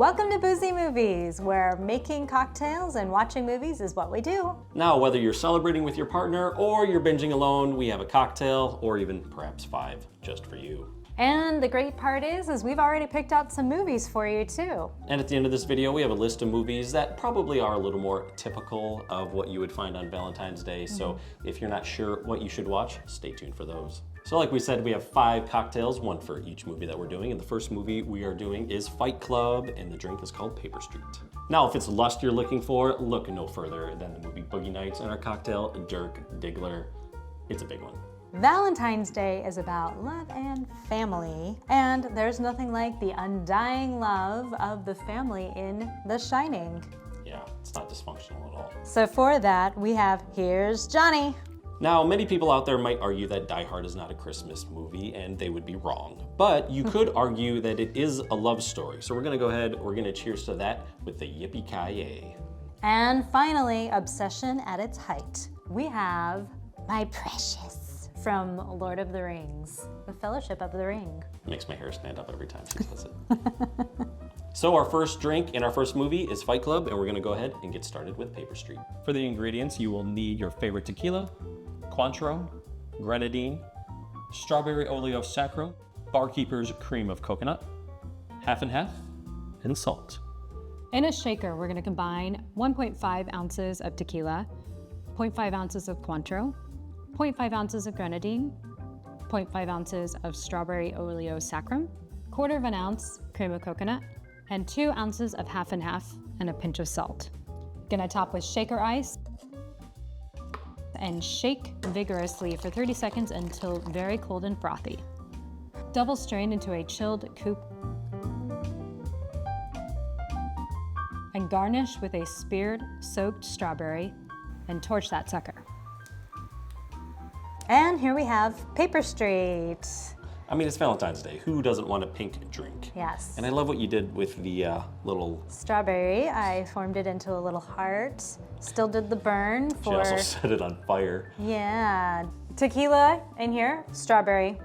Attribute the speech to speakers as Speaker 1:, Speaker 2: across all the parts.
Speaker 1: Welcome to Boozy Movies, where making cocktails and watching movies is what we do.
Speaker 2: Now, whether you're celebrating with your partner or you're binging alone, we have a cocktail, or even perhaps 5, just for you.
Speaker 1: And the great part is we've already picked out some movies for you too.
Speaker 2: And at the end of this video, we have a list of movies that probably are a little more typical of what you would find on Valentine's Day. So if you're not sure what you should watch, stay tuned for those. So like we said, we have 5 cocktails, one for each movie that we're doing. And the first movie we are doing is Fight Club, and the drink is called Paper Street. Now, if it's lust you're looking for, look no further than the movie Boogie Nights and our cocktail, Dirk Diggler. It's a big one.
Speaker 1: Valentine's Day is about love and family, and there's nothing like the undying love of the family in The Shining.
Speaker 2: Yeah, it's not dysfunctional at all.
Speaker 1: So for that, we have Here's Johnny.
Speaker 2: Now, many people out there might argue that Die Hard is not a Christmas movie, and they would be wrong. But you could argue that it is a love story. So we're gonna go ahead, we're gonna cheers to that with the Yippie Ki-Yay.
Speaker 1: And finally, obsession at its height. We have My Precious from Lord of the Rings, The Fellowship of the Ring.
Speaker 2: It makes my hair stand up every time she says it. So our first drink in our first movie is Fight Club, and we're gonna go ahead and get started with Paper Street. For the ingredients, you will need your favorite tequila, Cointreau, Grenadine, strawberry oleo Saccharum, barkeeper's cream of coconut, half and half, and salt.
Speaker 3: In a shaker, we're gonna combine 1.5 ounces of tequila, 0.5 ounces of Cointreau, 0.5 ounces of Grenadine, 0.5 ounces of strawberry oleo Saccharum, 1/4 of an ounce cream of coconut, and 2 ounces of half and half and a pinch of salt. Gonna top with shaker ice and shake vigorously for 30 seconds until very cold and frothy. Double strain into a chilled coupe and garnish with a speared soaked strawberry and torch that sucker.
Speaker 1: And here we have Paper Street.
Speaker 2: I mean, it's Valentine's Day. Who doesn't want a pink drink?
Speaker 1: Yes.
Speaker 2: And I love what you did with the little...
Speaker 1: Strawberry, I formed it into a little heart. Still did the burn for...
Speaker 2: She also set it on fire.
Speaker 1: Yeah. Tequila in here, strawberry.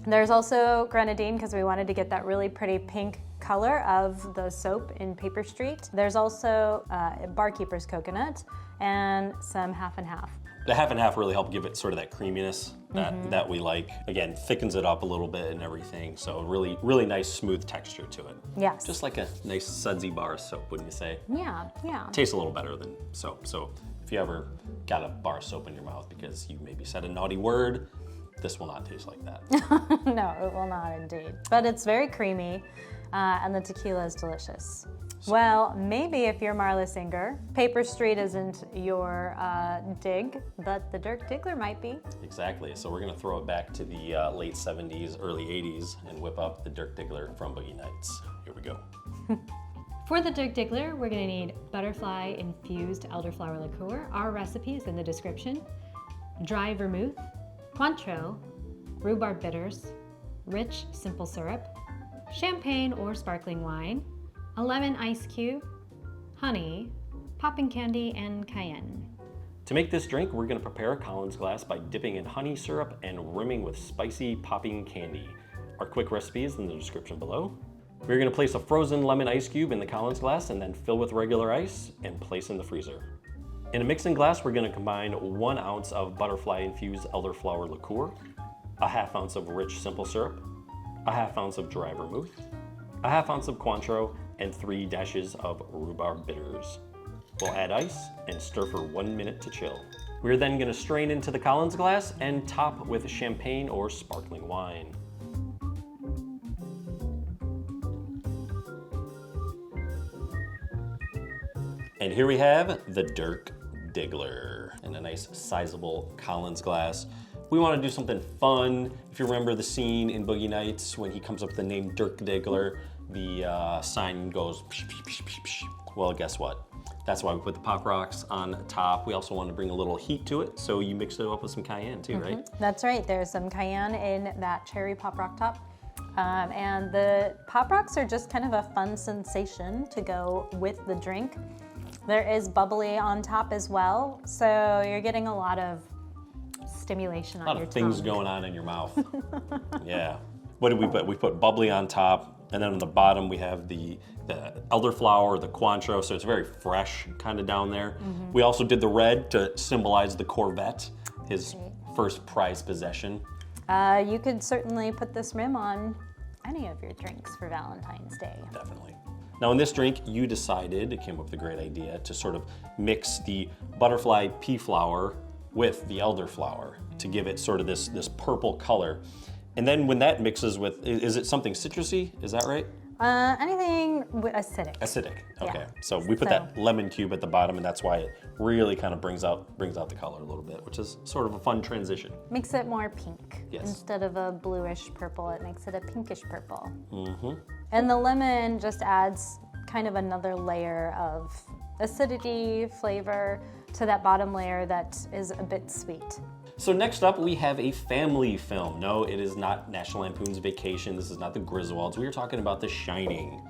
Speaker 1: There's also Grenadine because we wanted to get that really pretty pink color of the soap in Paper Street. There's also barkeeper's coconut and some half and half.
Speaker 2: The half and half really helped give it sort of that creaminess that we like. Again, thickens it up a little bit and everything. So really, really nice smooth texture to it.
Speaker 1: Yes.
Speaker 2: Just like a nice sudsy bar of soap, wouldn't you say?
Speaker 1: Yeah, yeah.
Speaker 2: Tastes a little better than soap. So if you ever got a bar of soap in your mouth because you maybe said a naughty word, this will not taste like that.
Speaker 1: No, it will not indeed. But it's very creamy and the tequila is delicious. Well, maybe if you're Marla Singer, Paper Street isn't your dig, but the Dirk Diggler might be.
Speaker 2: Exactly. So we're going to throw it back to the late 70s, early 80s and whip up the Dirk Diggler from Boogie Nights. Here we go.
Speaker 3: For the Dirk Diggler, we're gonna need butterfly infused elderflower liqueur. Our recipe is in the description. Dry vermouth, Cointreau, Rhubarb Bitters, rich simple syrup, champagne or sparkling wine, a lemon ice cube, honey, popping candy, and cayenne.
Speaker 2: To make this drink, we're gonna prepare a Collins glass by dipping in honey syrup and rimming with spicy popping candy. Our quick recipe is in the description below. We're gonna place a frozen lemon ice cube in the Collins glass and then fill with regular ice and place in the freezer. In a mixing glass, we're gonna combine 1 ounce of butterfly infused elderflower liqueur, a half ounce of rich simple syrup, a half ounce of dry vermouth, a half ounce of Cointreau, and 3 dashes of Rhubarb Bitters. We'll add ice and stir for 1 minute to chill. We're then gonna strain into the Collins glass and top with champagne or sparkling wine. And here we have the Dirk Diggler in a nice sizable Collins glass. We want to do something fun. If you remember the scene in Boogie Nights when he comes up with the name Dirk Diggler, the sign goes psh, psh, psh, psh, psh. Well, guess what? That's why we put the Pop Rocks on top. We also want to bring a little heat to it, so you mix it up with some cayenne too, right?
Speaker 1: That's right, there's some cayenne in that cherry Pop Rock top. And the Pop Rocks are just kind of a fun sensation to go with the drink. There is bubbly on top as well, so you're getting a lot of stimulation on your tongue.
Speaker 2: A lot of things going on in your mouth. Yeah. What did we put? We put bubbly on top, And then on the bottom we have the elderflower, the Cointreau, so it's very fresh kind of down there. We also did the red to symbolize the Corvette, his first prized possession.
Speaker 1: You could certainly put this rim on any of your drinks for Valentine's Day.
Speaker 2: Definitely. Now in this drink, you decided, it came up with a great idea, to sort of mix the butterfly pea flower with the elderflower to give it sort of this purple color. And then when that mixes with, is it something citrusy? Is that right?
Speaker 1: Anything acidic.
Speaker 2: Acidic. Okay.
Speaker 1: Yeah.
Speaker 2: So we put that lemon cube at the bottom, and that's why it really kind of brings out the color a little bit, which is sort of a fun transition.
Speaker 1: Makes it more pink.
Speaker 2: Yes.
Speaker 1: Instead of a bluish purple, it makes it a pinkish purple. And the lemon just adds kind of another layer of acidity, flavor to that bottom layer that is a bit sweet.
Speaker 2: So next up, we have a family film. No, it is not National Lampoon's Vacation. This is not The Griswolds. We are talking about The Shining.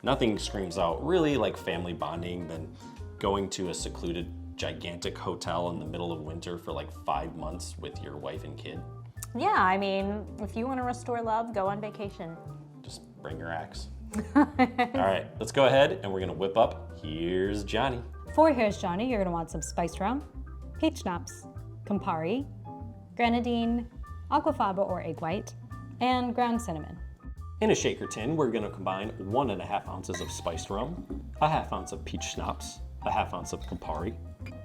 Speaker 2: Nothing screams out really like family bonding than going to a secluded, gigantic hotel in the middle of winter for like 5 months with your wife and kid.
Speaker 1: Yeah, I mean, if you want to restore love, go on vacation.
Speaker 2: Just bring your axe. All right, let's go ahead and we're gonna whip up Here's Johnny.
Speaker 3: For Here's Johnny, you're gonna want some spiced rum, peach schnapps, Campari, Grenadine, aquafaba or egg white, and ground cinnamon.
Speaker 2: In a shaker tin, we're gonna combine 1.5 ounces of spiced rum, 1/2 ounce of peach schnapps, 1/2 ounce of Campari,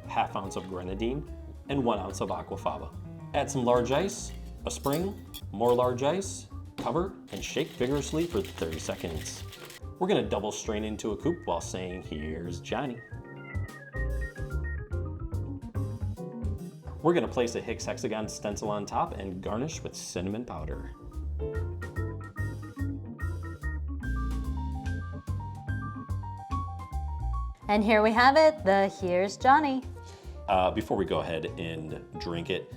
Speaker 2: 1/2 ounce of Grenadine, and 1 ounce of aquafaba. Add some large ice, a spring, more large ice, cover, and shake vigorously for 30 seconds. We're gonna double strain into a coupe while saying, Here's Johnny. We're gonna place a Hicks hexagon stencil on top and garnish with cinnamon powder.
Speaker 1: And here we have it, the Here's Johnny.
Speaker 2: Before we go ahead and drink it,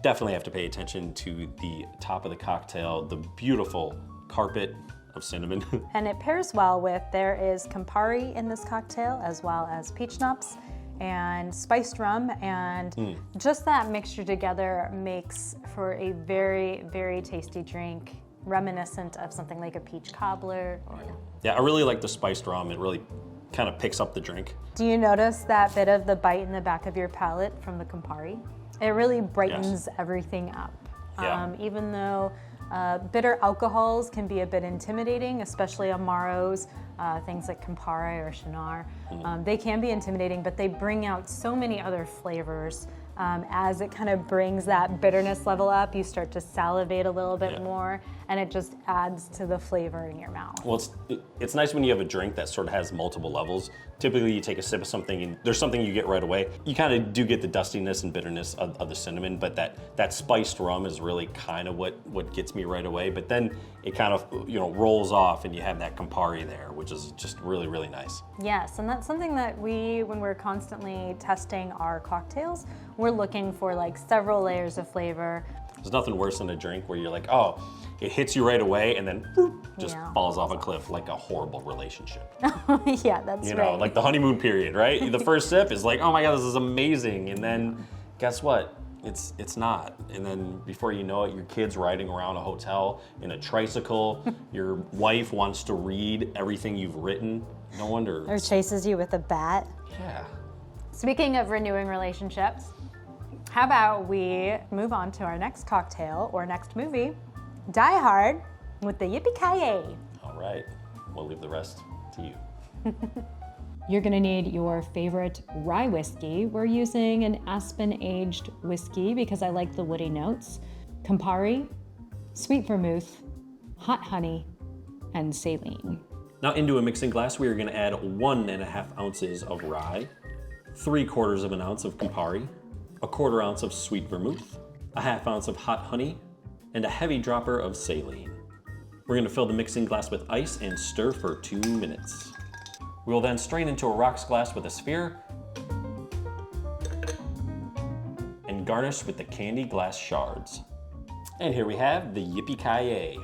Speaker 2: definitely have to pay attention to the top of the cocktail, the beautiful carpet of cinnamon.
Speaker 1: And it pairs well with, there is Campari in this cocktail, as well as peach schnapps and spiced rum, and just that mixture together makes for a very, very tasty drink, reminiscent of something like a peach cobbler.
Speaker 2: Yeah, I really like the spiced rum. It really kind of picks up the drink.
Speaker 1: Do you notice that bit of the bite in the back of your palate from the Campari? It really brightens everything up.
Speaker 2: Yeah.
Speaker 1: Even though bitter alcohols can be a bit intimidating, especially Amaros, things like Campari or Cynar. They can be intimidating, but they bring out so many other flavors. As it kind of brings that bitterness level up, you start to salivate a little bit more, and it just adds to the flavor in your mouth.
Speaker 2: Well, it's nice when you have a drink that sort of has multiple levels. Typically, you take a sip of something and there's something you get right away. You kind of do get the dustiness and bitterness of the cinnamon, but that spiced rum is really kind of what gets me right away. But then it kind of rolls off, and you have that Campari there, which is just really, really nice.
Speaker 1: Yes, and that's something that when we're constantly testing our cocktails, we're looking for like several layers of flavor.
Speaker 2: There's nothing worse than a drink where you're like, oh, it hits you right away and then whoop, just falls off a cliff like a horrible relationship.
Speaker 1: Yeah, that's right.
Speaker 2: Like the honeymoon period, right? The first sip is like, oh my God, this is amazing. And then guess what? It's not. And then before you know it, your kid's riding around a hotel in a tricycle. Your wife wants to read everything you've written. No wonder.
Speaker 1: Or chases you with a bat.
Speaker 2: Yeah.
Speaker 1: Speaking of renewing relationships, how about we move on to our next cocktail or next movie, Die Hard with the Yippie Ki-Yay.
Speaker 2: All right. We'll leave the rest to you.
Speaker 3: You're gonna need your favorite rye whiskey. We're using an aspen-aged whiskey because I like the woody notes. Campari, sweet vermouth, hot honey, and saline.
Speaker 2: Now into a mixing glass, we are gonna add 1.5 ounces of rye, 3/4 of an ounce of Campari, 1/4 ounce of sweet vermouth, 1/2 ounce of hot honey, and a heavy dropper of saline. We're gonna fill the mixing glass with ice and stir for 2 minutes. We will then strain into a rocks glass with a sphere and garnish with the candy glass shards. And here we have the Yippie Ki-Yay,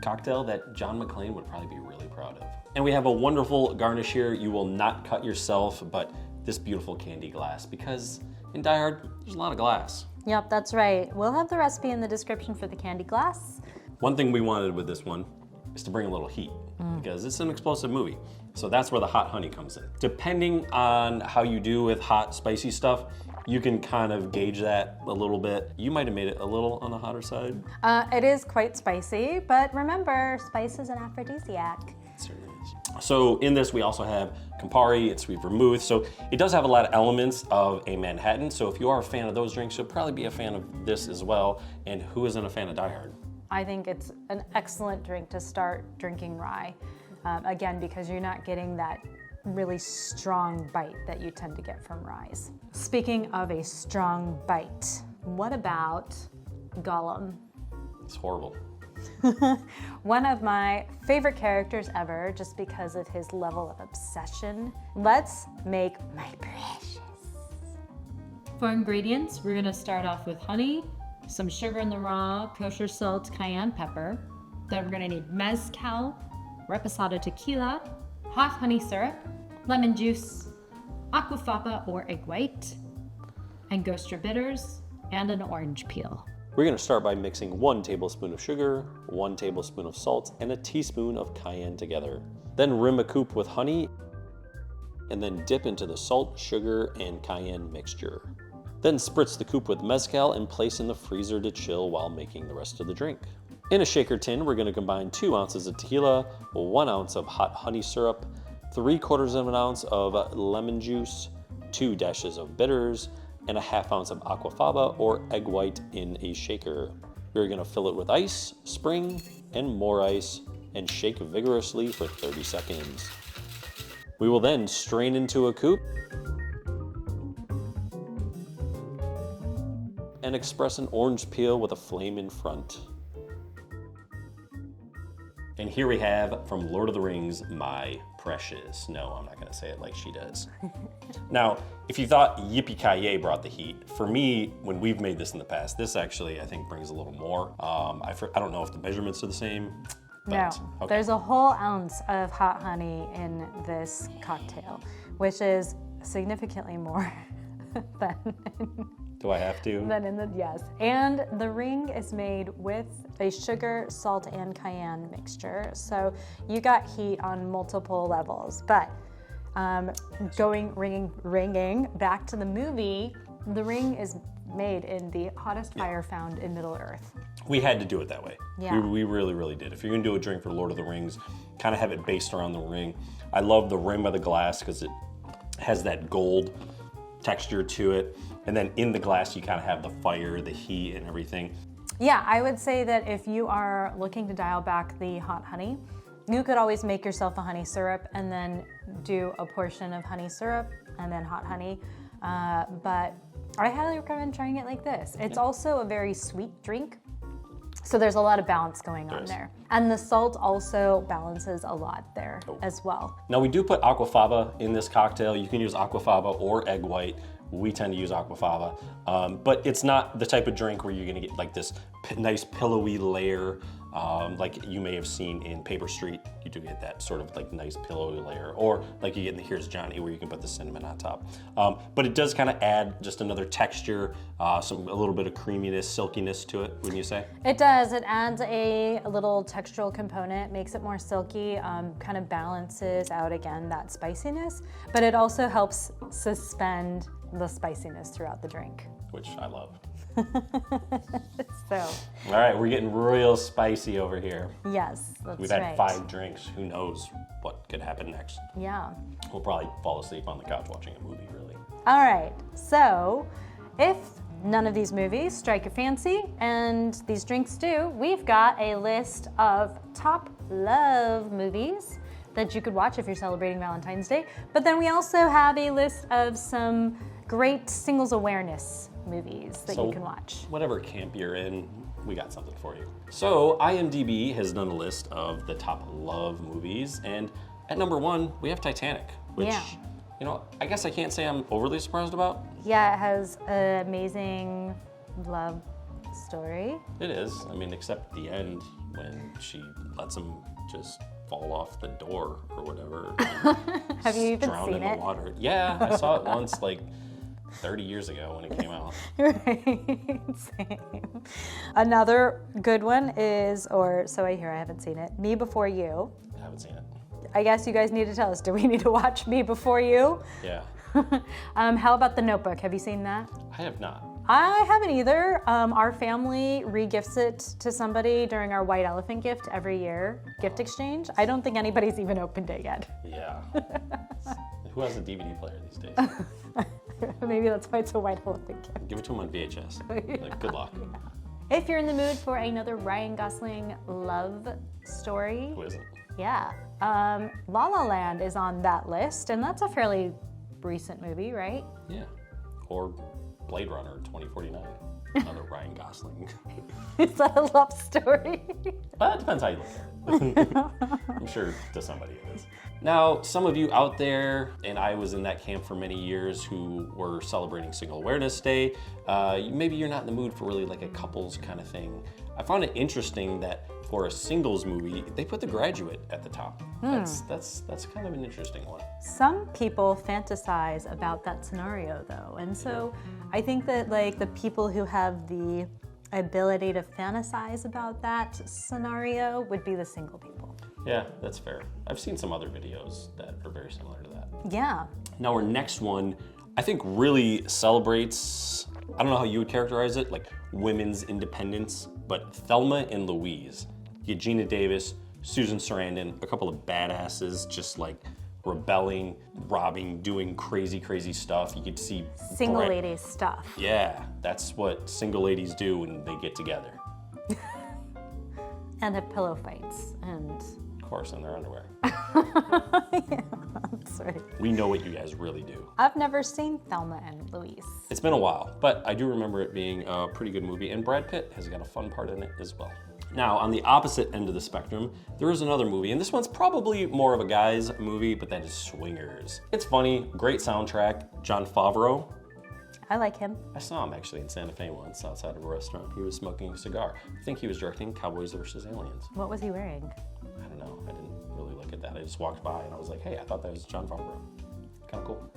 Speaker 2: cocktail that John McClane would probably be really proud of. And we have a wonderful garnish here. You will not cut yourself, but this beautiful candy glass, because in Die Hard, there's a lot of glass.
Speaker 1: Yep, that's right. We'll have the recipe in the description for the candy glass.
Speaker 2: One thing we wanted with this one is to bring a little heat because it's an explosive movie. So that's where the hot honey comes in. Depending on how you do with hot, spicy stuff, you can kind of gauge that a little bit. You might have made it a little on the hotter side.
Speaker 1: It is quite spicy, but remember, spice is an aphrodisiac.
Speaker 2: It certainly is. So in this, we also have Campari, it's sweet vermouth. So it does have a lot of elements of a Manhattan. So if you are a fan of those drinks, you'll probably be a fan of this as well. And who isn't a fan of Die Hard?
Speaker 1: I think it's an excellent drink to start drinking rye. Again, because you're not getting that really strong bite that you tend to get from ryes. Speaking of a strong bite, what about Gollum?
Speaker 2: It's horrible.
Speaker 1: One of my favorite characters ever, just because of his level of obsession. Let's make my precious.
Speaker 3: For ingredients, we're gonna start off with honey, some sugar in the raw, kosher salt, cayenne pepper. Then we're gonna need mezcal, reposado tequila, hot honey syrup, lemon juice, aquafaba or egg white, Angostura bitters, and an orange peel.
Speaker 2: We're gonna start by mixing 1 tablespoon of sugar, 1 tablespoon of salt, and a teaspoon of cayenne together. Then rim a coupe with honey, and then dip into the salt, sugar, and cayenne mixture. Then spritz the coupe with mezcal and place in the freezer to chill while making the rest of the drink. In a shaker tin, we're gonna combine 2 ounces of tequila, 1 ounce of hot honey syrup, 3/4 of an ounce of lemon juice, 2 dashes of bitters, and a 1/2 ounce of aquafaba or egg white in a shaker. We're gonna fill it with ice, spring, and more ice, and shake vigorously for 30 seconds. We will then strain into a coupe and express an orange peel with a flame in front. And here we have from Lord of the Rings, my precious. No, I'm not gonna say it like she does. Now, if you thought Yippie Ki-Yay brought the heat, for me, when we've made this in the past, this actually, I think, brings a little more. I don't know if the measurements are the same.
Speaker 1: No,
Speaker 2: But, okay.
Speaker 1: there's a whole ounce of hot honey in this cocktail, which is significantly more than
Speaker 2: Do I have to?
Speaker 1: yes. And the ring is made with a sugar, salt, and cayenne mixture. So you got heat on multiple levels. But ringing back to the movie, the ring is made in the hottest fire found in Middle Earth.
Speaker 2: We had to do it that way.
Speaker 1: Yeah.
Speaker 2: We really, really did. If you're gonna do a drink for Lord of the Rings, kind of have it based around the ring. I love the rim of the glass because it has that gold texture to it. And then in the glass, you kind of have the fire, the heat, and everything.
Speaker 1: Yeah, I would say that if you are looking to dial back the hot honey, you could always make yourself a honey syrup and then do a portion of honey syrup and then hot honey. But I highly recommend trying it like this. It's also a very sweet drink, so there's a lot of balance going on there. And the salt also balances a lot there as well.
Speaker 2: Now we do put aquafaba in this cocktail. You can use aquafaba or egg white. We tend to use aquafaba, but it's not the type of drink where you're gonna get like this nice pillowy layer like you may have seen in Paper Street. You do get that sort of like nice pillowy layer, or like you get in the Here's Johnny where you can put the cinnamon on top. But it does kind of add just another texture, a little bit of creaminess, silkiness to it, wouldn't you say?
Speaker 1: It does. It adds a little textural component, makes it more silky, kind of balances out again that spiciness, but it also helps suspend the spiciness throughout the drink.
Speaker 2: Which I love.
Speaker 1: So.
Speaker 2: All right, we're getting real spicy over here.
Speaker 1: Yes, that's
Speaker 2: We've had
Speaker 1: right.
Speaker 2: 5 drinks. Who knows what could happen next?
Speaker 1: Yeah.
Speaker 2: We'll probably fall asleep on the couch watching a movie, really.
Speaker 1: All right, so if none of these movies strike your fancy, and these drinks do, we've got a list of top love movies that you could watch if you're celebrating Valentine's Day. But then we also have a list of some great singles awareness movies that you can watch.
Speaker 2: Whatever camp you're in, we got something for you. So IMDb has done a list of the top love movies, and at number 1, we have Titanic, which, you know, I guess I can't say I'm overly surprised about.
Speaker 1: Yeah, it has an amazing love story.
Speaker 2: It is, I mean, except the end when she lets him just fall off the door or whatever.
Speaker 1: Have you even
Speaker 2: drown
Speaker 1: seen
Speaker 2: in the
Speaker 1: it?
Speaker 2: water. Yeah, I saw it once, like 30 years ago when it came out.
Speaker 1: Right, same. Another good one is, or so I hear, I haven't seen it, Me Before You.
Speaker 2: I haven't seen it.
Speaker 1: I guess you guys need to tell us, do we need to watch Me Before You?
Speaker 2: Yeah.
Speaker 1: How about The Notebook? Have you seen that?
Speaker 2: I have not.
Speaker 1: I haven't either. Our family re-gifts it to somebody during our White Elephant gift every year, gift exchange. I don't think anybody's even opened it yet.
Speaker 2: Yeah. Who has a DVD player these days?
Speaker 1: Maybe that's why it's a White Elephant gift.
Speaker 2: Give it to him on VHS. Like, good luck.
Speaker 1: If you're in the mood for another Ryan Gosling love story,
Speaker 2: Who isn't?
Speaker 1: yeah, La La Land is on that list, and that's a fairly recent movie, right?
Speaker 2: Yeah. Or Blade Runner 2049. Another Ryan Gosling.
Speaker 1: Is that a love story?
Speaker 2: It depends how you look at it. I'm sure to somebody it is. Now, some of you out there, and I was in that camp for many years, who were celebrating Single Awareness Day, maybe you're not in the mood for really like a couples kind of thing. I found it interesting that for a singles movie, they put The Graduate at the top. That's kind of an interesting one.
Speaker 1: Some people fantasize about that scenario though, and so I think that like the people who have the ability to fantasize about that scenario would be the single people.
Speaker 2: Yeah, that's fair. I've seen some other videos that are very similar to that.
Speaker 1: Yeah.
Speaker 2: Now our next one, I think really celebrates, I don't know how you would characterize it, like women's independence, but Thelma and Louise. You get Gina Davis, Susan Sarandon, a couple of badasses just like rebelling, robbing, doing crazy, crazy stuff. You could see
Speaker 1: Single ladies stuff.
Speaker 2: Yeah, that's what single ladies do when they get together.
Speaker 1: And have pillow fights and...
Speaker 2: Of course, in their underwear.
Speaker 1: Yeah, that's right.
Speaker 2: We know what you guys really do.
Speaker 1: I've never seen Thelma and Louise.
Speaker 2: It's been a while, but I do remember it being a pretty good movie, and Brad Pitt has got a fun part in it as well. Now, on the opposite end of the spectrum, there is another movie, and this one's probably more of a guy's movie, but that is Swingers. It's funny, great soundtrack, Jon Favreau.
Speaker 1: I like him.
Speaker 2: I saw him actually in Santa Fe once outside of a restaurant. He was smoking a cigar. I think he was directing Cowboys vs. Aliens.
Speaker 1: What was he wearing?
Speaker 2: I don't know, I didn't really look at that. I just walked by and I was like, hey, I thought that was Jon Favreau. Kind of cool.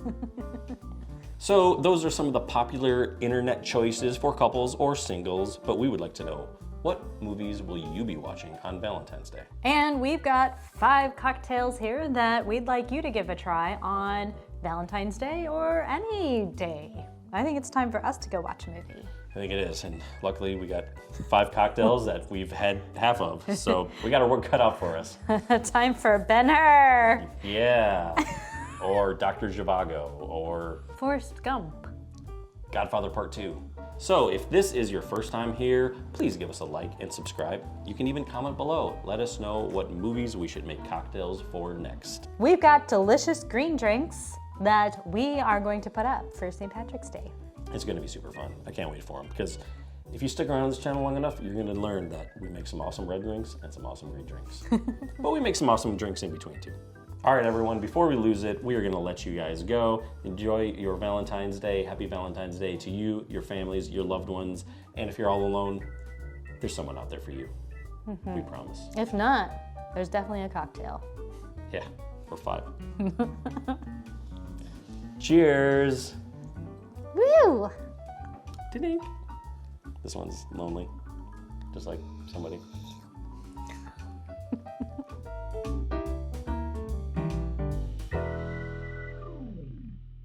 Speaker 2: So those are some of the popular internet choices for couples or singles, but we would like to know, what movies will you be watching on Valentine's Day?
Speaker 1: And we've got 5 cocktails here that we'd like you to give a try on Valentine's Day or any day. I think it's time for us to go watch a movie.
Speaker 2: I think it is, and luckily we got 5 cocktails that we've had half of, so we got our work cut out for us.
Speaker 1: Time for Ben-Hur.
Speaker 2: Yeah, or Dr. Zhivago, or
Speaker 1: Forrest Gump.
Speaker 2: Godfather Part 2. So if this is your first time here, please give us a like and subscribe. You can even comment below. Let us know what movies we should make cocktails for next.
Speaker 1: We've got delicious green drinks that we are going to put up for St. Patrick's Day.
Speaker 2: It's gonna be super fun. I can't wait for them, because if you stick around on this channel long enough, you're gonna learn that we make some awesome red drinks and some awesome green drinks. But we make some awesome drinks in between too. All right, everyone, before we lose it, we are gonna let you guys go. Enjoy your Valentine's Day. Happy Valentine's Day to you, your families, your loved ones. And if you're all alone, there's someone out there for you. We promise.
Speaker 1: If not, there's definitely a cocktail.
Speaker 2: Yeah, for 5. Cheers.
Speaker 1: Woo!
Speaker 2: Ding. This one's lonely, just like somebody.